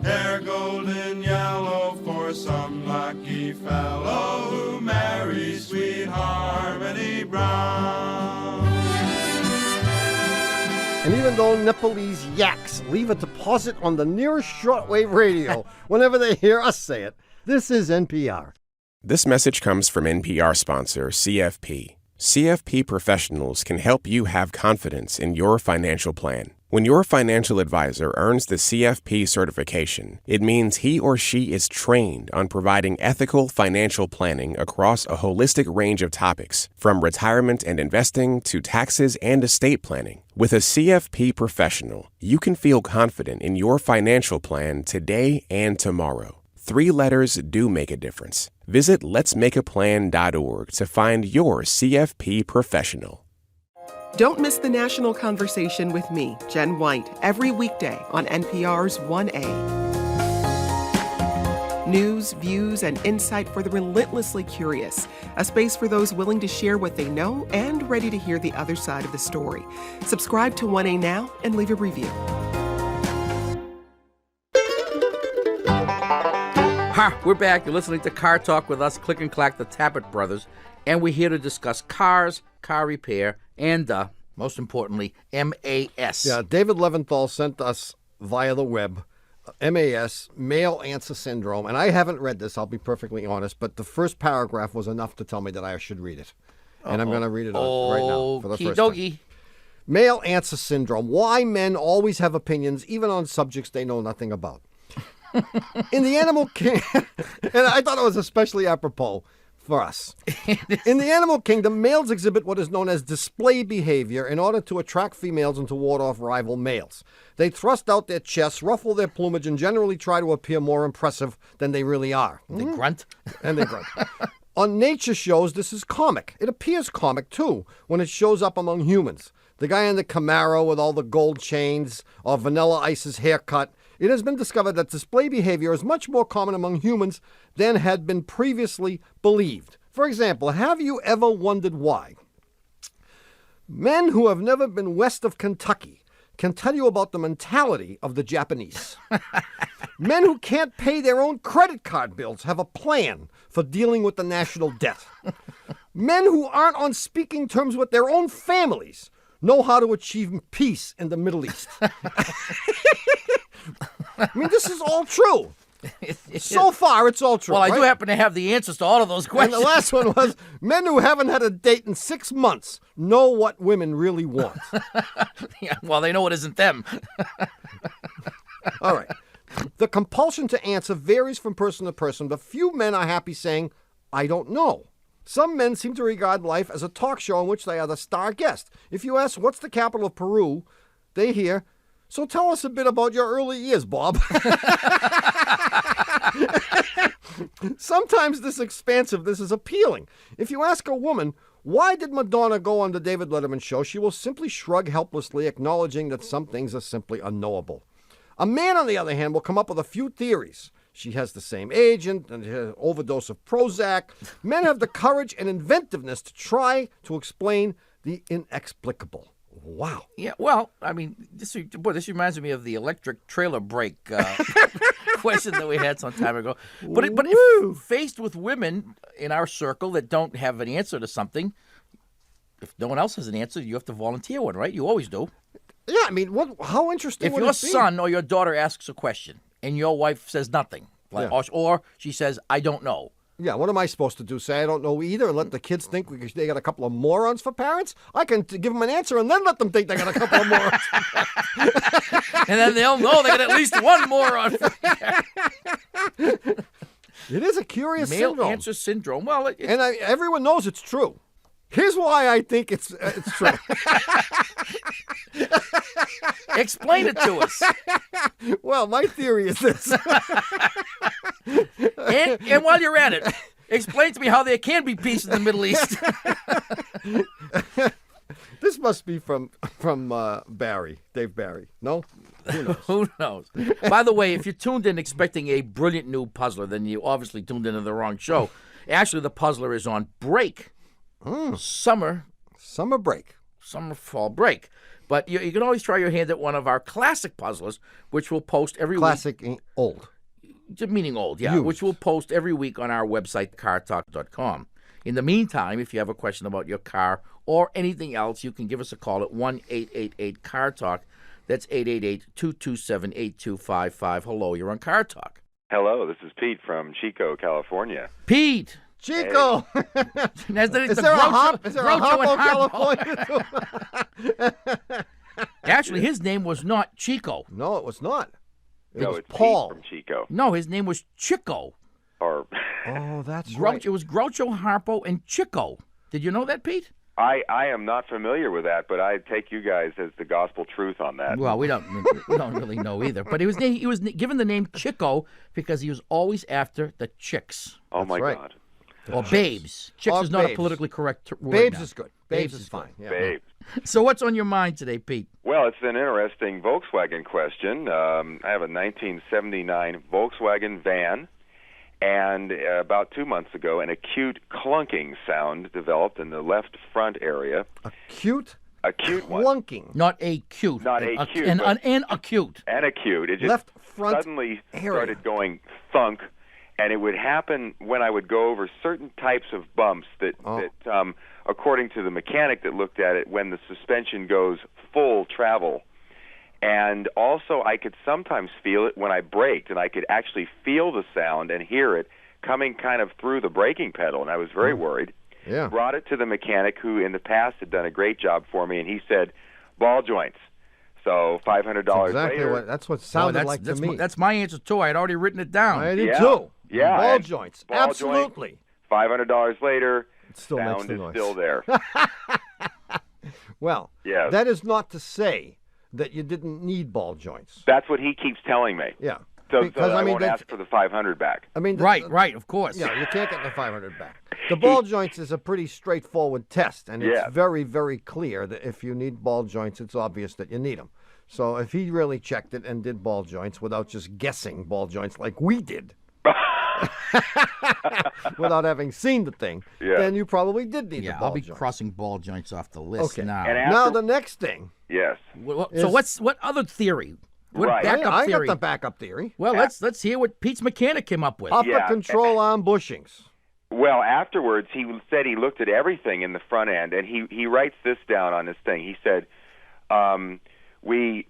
Hair golden yellow for some lucky fellow who marries sweet Harmony Brown. And even though Nepalese yaks leave a deposit on the nearest shortwave radio whenever they hear us say it, this is NPR. This message comes from NPR sponsor CFP. CFP professionals can help you have confidence in your financial plan. When your financial advisor earns the CFP certification, it means he or she is trained on providing ethical financial planning across a holistic range of topics, from retirement and investing to taxes and estate planning. With a CFP professional, you can feel confident in your financial plan today and tomorrow. 3 letters do make a difference. Visit letsmakeaplan.org to find your CFP professional. Don't miss the national conversation with me, Jen White, every weekday on NPR's 1A. News, views, and insight for the relentlessly curious. A space for those willing to share what they know and ready to hear the other side of the story. Subscribe to 1A now and leave a review. Ha! We're back. You're listening to Car Talk with us, Click and Clack, the Tappet brothers, and we're here to discuss cars, car repair, and, most importantly, MAS. Yeah, David Leventhal sent us via the web MAS, male answer syndrome, and I haven't read this, I'll be perfectly honest, but the first paragraph was enough to tell me that I should read it. And I'm going to read it right now for the first time. Male answer syndrome, why men always have opinions, even on subjects they know nothing about. In the animal kingdom, and I thought it was especially apropos for us. In the animal kingdom, males exhibit what is known as display behavior in order to attract females and to ward off rival males. They thrust out their chests, ruffle their plumage, and generally try to appear more impressive than they really are. They grunt. And they grunt. On nature shows, this is comic. It appears comic, too, when it shows up among humans. The guy in the Camaro with all the gold chains, or Vanilla Ice's haircut. It has been discovered that display behavior is much more common among humans than had been previously believed. For example, have you ever wondered why? Men who have never been west of Kentucky can tell you about the mentality of the Japanese. Men who can't pay their own credit card bills have a plan for dealing with the national debt. Men who aren't on speaking terms with their own families know how to achieve peace in the Middle East. I mean, this is all true. So far, it's all true. Well, I right? do happen to have the answers to all of those questions. And the last one was, men who haven't had a date in 6 months know what women really want. Yeah, well, they know it isn't them. All right. The compulsion to answer varies from person to person, but few men are happy saying, I don't know. Some men seem to regard life as a talk show in which they are the star guest. If you ask, what's the capital of Peru, they hear, so tell us a bit about your early years, Bob. Sometimes this expansiveness is appealing. If you ask a woman, why did Madonna go on the David Letterman show, she will simply shrug helplessly, acknowledging that some things are simply unknowable. A man, on the other hand, will come up with a few theories. She has the same agent and an overdose of Prozac. Men have the courage and inventiveness to try to explain the inexplicable. Wow. Yeah, well, I mean, this reminds me of the electric trailer brake question that we had some time ago. But if faced with women in our circle that don't have an answer to something, if no one else has an answer, you have to volunteer one, right? You always do. Yeah, I mean, how interesting If would your it be? son or your daughter asks a question and your wife says nothing, or she says, I don't know. Yeah, what am I supposed to do? Say I don't know either and let the kids think they got a couple of morons for parents? I can give them an answer and then let them think they got a couple of morons. And then they'll know they got at least one moron. It is a curious Male syndrome. answer syndrome. Well, everyone knows it's true. Here's why I think it's true. Explain it to us. Well, my theory is this. And while you're at it, explain to me how there can be peace in the Middle East. This must be from Barry, Dave Barry. No? Who knows? Who knows? By the way, if you tuned in expecting a brilliant new puzzler, then you obviously tuned into the wrong show. Actually, the puzzler is on break. Summer break. Fall break. But you can always try your hand at one of our classic puzzlers, which we'll post every week. Classic old. Meaning old, yeah. Used. Which we'll post every week on our website, cartalk.com. In the meantime, if you have a question about your car or anything else, you can give us a call at 1-888-CAR-TALK. That's 888-227-8255. Hello, you're on Car Talk. Hello, this is Pete from Chico, California. Pete! Chico! Hey. Is there a hop in California? Actually, his name was not Chico. No, it was not. It No, was it's Paul. Pete from Chico. No, his name was Chico. Or Oh, that's right. It was Groucho, Harpo, and Chico. Did you know that, Pete? I am not familiar with that, but I take you guys as the gospel truth on that. Well, we don't really know either. But he was given the name Chico because he was always after the chicks. Oh, my right. God. Or babes. Chicks Or is not a babes. politically correct word. Babes now. is good. Babes is fine. Yeah. Babe. So what's on your mind today, Pete? Well, it's an interesting Volkswagen question. I have a 1979 Volkswagen van, and about 2 months ago, an acute clunking sound developed in the left front area. Acute one. clunking. Not acute. Not acute, An but- acute. And acute. It just Left front suddenly area. started going thunk, and it would happen when I would go over certain types of bumps that according to the mechanic that looked at it, when the suspension goes full travel. And also I could sometimes feel it when I braked, and I could actually feel the sound and hear it coming kind of through the braking pedal, and I was very worried. Yeah. Brought it to the mechanic who in the past had done a great job for me, and he said, ball joints. So $500 later. That's what sounded like to me. That's my answer, too. I had already written it down. I did too. Yeah. Ball and joints. ball Absolutely. joints, $500 later, It still makes sound the is noise. still there. Well, Yes. that is not to say that you didn't need ball joints. That's what he keeps telling me. Yeah. So Because, I I mean, won't that's- ask for the 500 back. I mean, Right, of course. Yeah, you can't get the 500 back. The ball joints is a pretty straightforward test, and it's Yes. very, very clear that if you need ball joints, it's obvious that you need them. So if he really checked it and did ball joints without just guessing ball joints like we did, without having seen the thing, then you probably did need the Yeah, ball I'll be joints. crossing ball joints off the list Okay. now. And Now the next thing. Yes. So what other theory? What Right. backup I got theory? the backup theory. Well, let's hear what Pete's mechanic came up with. Upper Yeah. control arm bushings. Well, afterwards, he said he looked at everything in the front end, and he writes this down on his thing. He said, we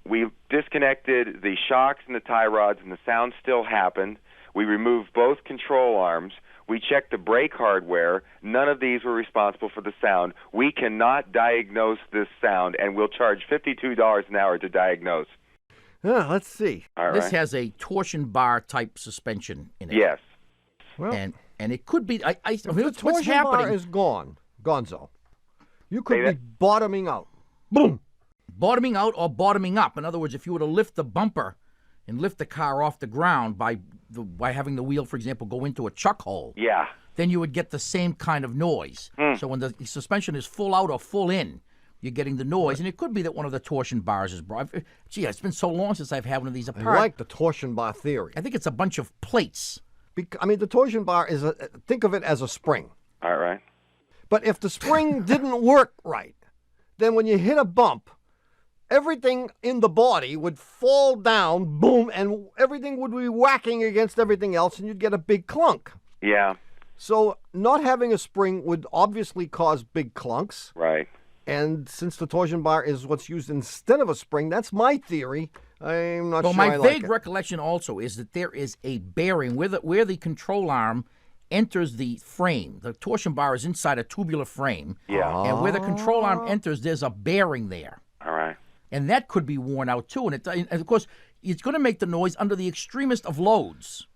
disconnected the shocks and the tie rods, and the sound still happened. We removed both control arms. We checked the brake hardware. None of these were responsible for the sound. We cannot diagnose this sound, and we'll charge $52 an hour to diagnose. Let's see. All This right. has a torsion bar type suspension in it. Yes. Well, and it could be. I if the what's torsion happening? bar is gonzo. You could Say be that- bottoming out. Boom. Bottoming out or bottoming up. In other words, if you were to lift the bumper and lift the car off the ground by having the wheel, for example, go into a chuck hole, Yeah. then you would get the same kind of noise. So when the suspension is full out or full in, you're getting the noise. And it could be that one of the torsion bars is broken. Gee, it's been so long since I've had one of these I apart. like the torsion bar theory. I think it's a bunch of plates. I mean, the torsion bar is think of it as a spring. All right. But if the spring didn't work right, then when you hit a bump, everything in the body would fall down, boom, and everything would be whacking against everything else, and you'd get a big clunk. Yeah. So not having a spring would obviously cause big clunks. Right. And since the torsion bar is what's used instead of a spring, that's my theory. I'm not Well, sure I my like vague it. recollection also is that there is a bearing where the control arm enters the frame. The torsion bar is inside a tubular frame. Yeah. And where the control arm enters, there's a bearing there. All right. And that could be worn out, too. And of course, it's going to make the noise under the extremest of loads.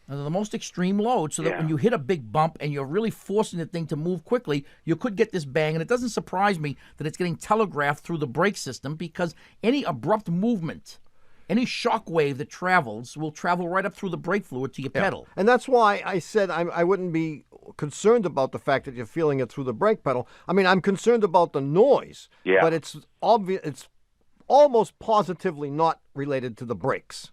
Under the most extreme load, so that when you hit a big bump and you're really forcing the thing to move quickly, you could get this bang. And it doesn't surprise me that it's getting telegraphed through the brake system, because any abrupt movement, any shock wave that travels will travel right up through the brake fluid to your pedal. And that's why I said I wouldn't be concerned about the fact that you're feeling it through the brake pedal. I mean, I'm concerned about the noise. Yeah. But it's obvious. It's almost positively not related to the brakes.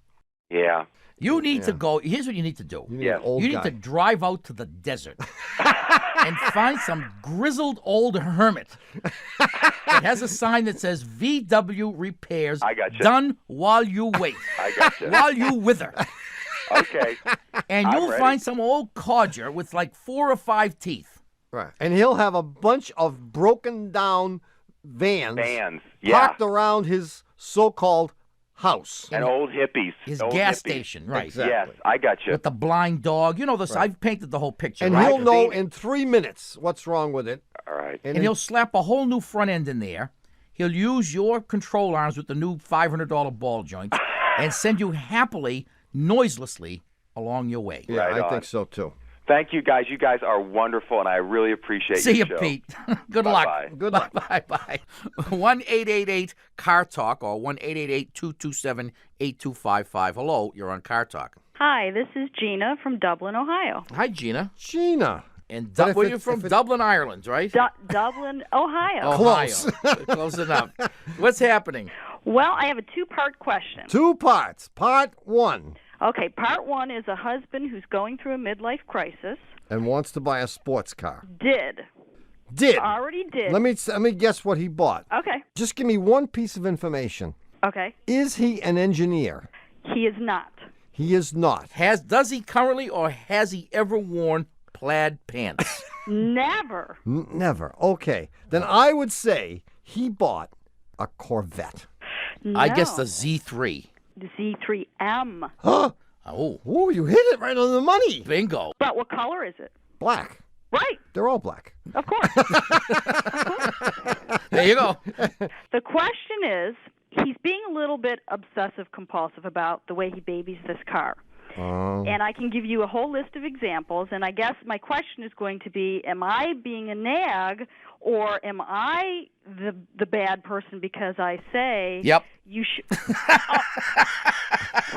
Yeah. You need to go. Here's what you need to do. You need an old You need guy. to drive out to the desert and find some grizzled old hermit that has a sign that says VW repairs done while you wait. I gotcha. While you wither. Okay. And I'm you'll ready. find some old codger with like 4 or 5 teeth. Right. And he'll have a bunch of broken down vans, yeah. parked around his so-called house. And old hippies. His old gas hippies. station, right. Yes, I got you. With the blind dog. You know this. Right. I've painted the whole picture. And right? he'll know in 3 minutes what's wrong with it. All right. And he'll slap a whole new front end in there. He'll use your control arms with the new $500 ball joint and send you happily, noiselessly along your way. Yeah, Right I on. think so too. Thank you, guys. You guys are wonderful, and I really appreciate See your you, show. Pete. Good Bye-bye. luck. Good luck. Bye-bye. 1-888-CAR-TALK or 1-888-227-8255. Hello, you're on Car Talk. Hi, this is Gina from Dublin, Ohio. Hi, Gina. Gina. And But if where it- you from? if it- Dublin, Ireland, right? Dublin, Ohio. Close. Close enough. What's happening? Well, I have a two-part question. 2 parts. Part 1. Okay, part one is a husband who's going through a midlife crisis. And wants to buy a sports car. Did. Already did. Let me guess what he bought. Okay. Just give me one piece of information. Okay. Is he an engineer? He is not. He is not. Does he currently, or has he ever worn plaid pants? Never. Never. Okay. Then I would say he bought a Corvette. I guess No. the Z3. The Z3M. Huh? Oh. Whoa, you hit it right on the money. Bingo. But what color is it? Black. Right. They're all black. Of course. There you go. The question is, he's being a little bit obsessive compulsive about the way he babies this car. And I can give you a whole list of examples, and I guess my question is going to be, am I being a nag, or am I the bad person because I say Yep. you should...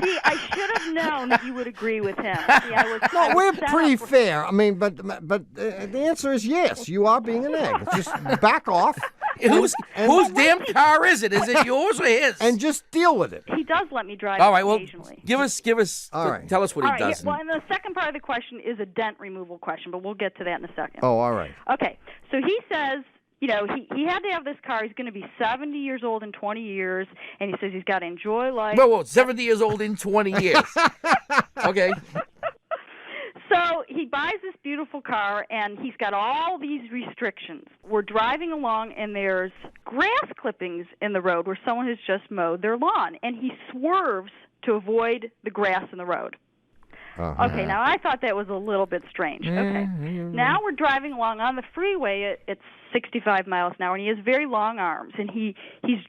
See, I should have known that you would agree with him. See, I was We're set pretty up for- fair. I mean, but the answer is yes. You are being an egg. Just back off. Whose damn car is it? Is it yours or his? And just deal with it. He does let me drive All right, well, occasionally. give us, All right. tell us what All he right, does. well, and the second part of the question is a dent removal question, but we'll get to that in a second. Oh, all right. Okay, so he says, you know, he had to have this car. He's going to be 70 years old in 20 years, and he says he's got to enjoy life. Whoa, 70 years old in 20 years. Okay. So he buys this beautiful car, and he's got all these restrictions. We're driving along, and there's grass clippings in the road where someone has just mowed their lawn, and he swerves to avoid the grass in the road. Okay, now I thought that was a little bit strange. Okay. Now we're driving along on the freeway at 65 miles an hour, and he has very long arms. And he's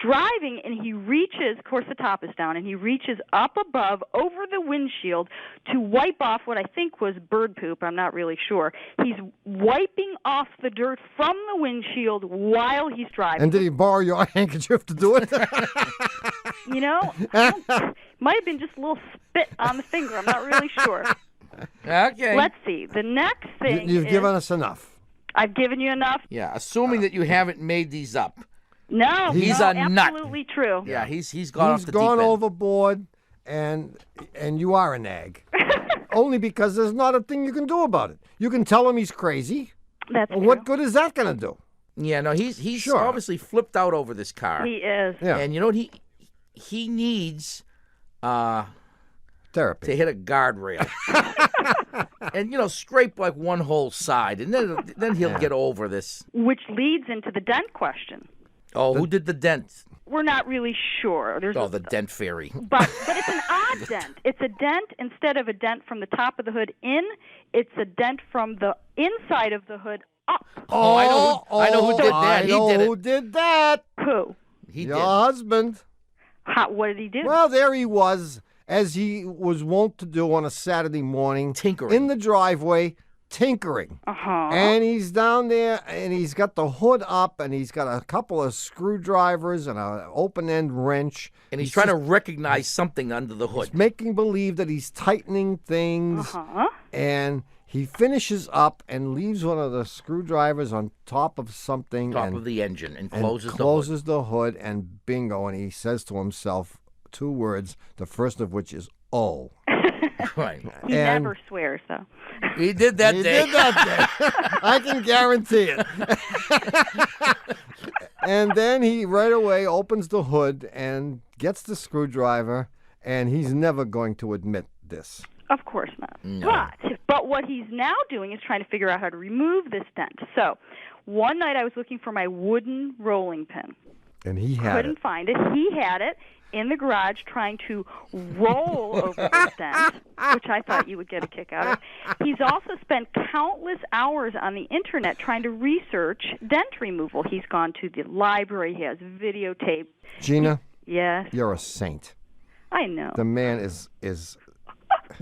driving, and he reaches, of course the top is down, and he reaches up above over the windshield to wipe off what I think was bird poop. I'm not really sure. He's wiping off the dirt from the windshield while he's driving. And did he borrow your handkerchief to do it? You know, might have been just a little spit on the finger. I'm not really sure. Okay. Let's see. The next thing You've is, given us enough. I've given you enough. Yeah, assuming that you haven't made these up. No, He's no, a nut. absolutely true. Yeah, he's gone off He's the gone deep end. overboard, and you are a nag. Only because there's not a thing you can do about it. You can tell him he's crazy. That's Well, what good is that going to do? Yeah, no, he's Sure. obviously flipped out over this car. He is. Yeah. And you know what? He needs therapy to hit a guardrail. And, scrape like one whole side. And then he'll get over this. Which leads into the dent question. Oh, who did the dent? We're not really sure. The dent fairy. But it's an odd dent. It's a dent instead of a dent from the top of the hood in. It's a dent from the inside of the hood up. Oh, I know who did that. I know who did that. Who? Your husband. What did he do? Well, there he was, as he was wont to do on a Saturday morning. Tinkering. In the driveway, tinkering. Uh-huh. And he's down there, and he's got the hood up, and he's got a couple of screwdrivers and an open-end wrench. And he's trying to recognize something under the hood. He's making believe that he's tightening things. Uh-huh. And he finishes up and leaves one of the screwdrivers on top of something. Top of the engine and closes the hood. And bingo, and he says to himself 2 words, the first of which is, oh. Right. He never swears, though. He did that day. He did that day. I can guarantee it. And then he right away opens the hood and gets the screwdriver, and he's never going to admit this. Of course not. No. But what he's now doing is trying to figure out how to remove this dent. So one night I was looking for my wooden rolling pin. And he had Couldn't find it. He had it in the garage trying to roll over this dent, which I thought you would get a kick out of. He's also spent countless hours on the Internet trying to research dent removal. He's gone to the library. He has videotape. Gina? Yes. You're a saint. I know. The man is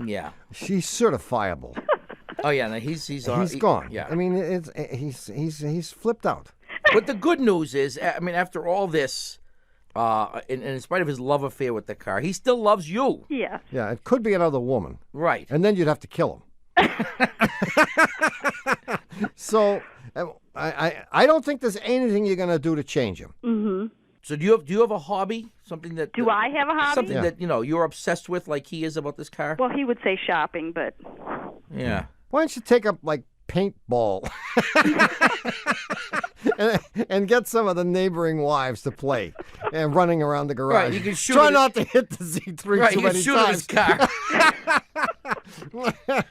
Yeah. She's certifiable. Oh yeah, no, he's gone. Yeah. I mean, he's flipped out. But the good news is, I mean, after all this, in spite of his love affair with the car, he still loves you. Yeah. Yeah, it could be another woman. Right. And then you'd have to kill him. So I don't think there's anything you're going to do to change him. Mm-hmm. So do you have a hobby? Something that Do I have a hobby? Something that you're obsessed with, like he is about this car. Well, he would say shopping, but Yeah. Why don't you take up like paintball and get some of the neighboring wives to play and running around the garage. Right, you can shoot Try it- not to hit the Z3 Right, too you can many shoot at times. his car.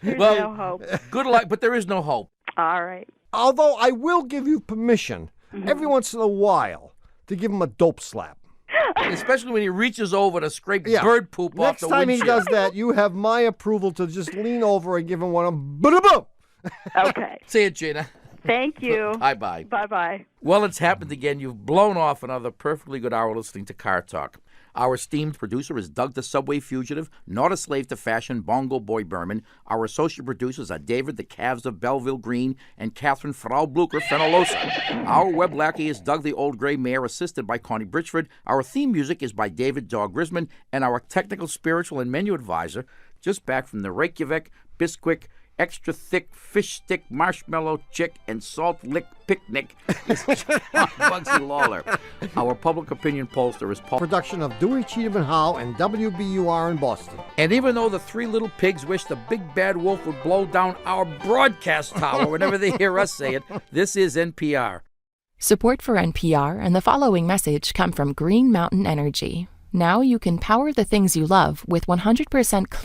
there's Well, no hope. Good luck, but there is no hope. All right. Although I will give you permission every once in a while to give him a dope slap. Especially when he reaches over to scrape Yeah. bird poop off Next the time windshield. he does that, you have my approval to just lean over and give him one of boom. Okay. See you, Gina. Thank you. Bye-bye. Bye-bye. Well, it's happened again. You've blown off another perfectly good hour listening to Car Talk. Our esteemed producer is Doug the Subway Fugitive, not a slave to fashion, Bongo Boy Berman. Our associate producers are David the Calves of Belleville Green and Catherine Frau Blucher Fenolosa. Our web lackey is Doug the Old Gray Mare, assisted by Connie Bridgeford. Our theme music is by David Dog Grisman, and our technical, spiritual, and menu advisor, just back from the Reykjavik, Bisquick, extra thick fish stick marshmallow chick and salt lick picnic is John Bugsy Lawler. Our public opinion pollster is Paul. Production of Dewey, Cheatham and Howe and WBUR in Boston. And even though the 3 little pigs wish the big bad wolf would blow down our broadcast tower whenever they hear us say it, this is NPR. Support for NPR and the following message come from Green Mountain Energy. Now you can power the things you love with 100% clean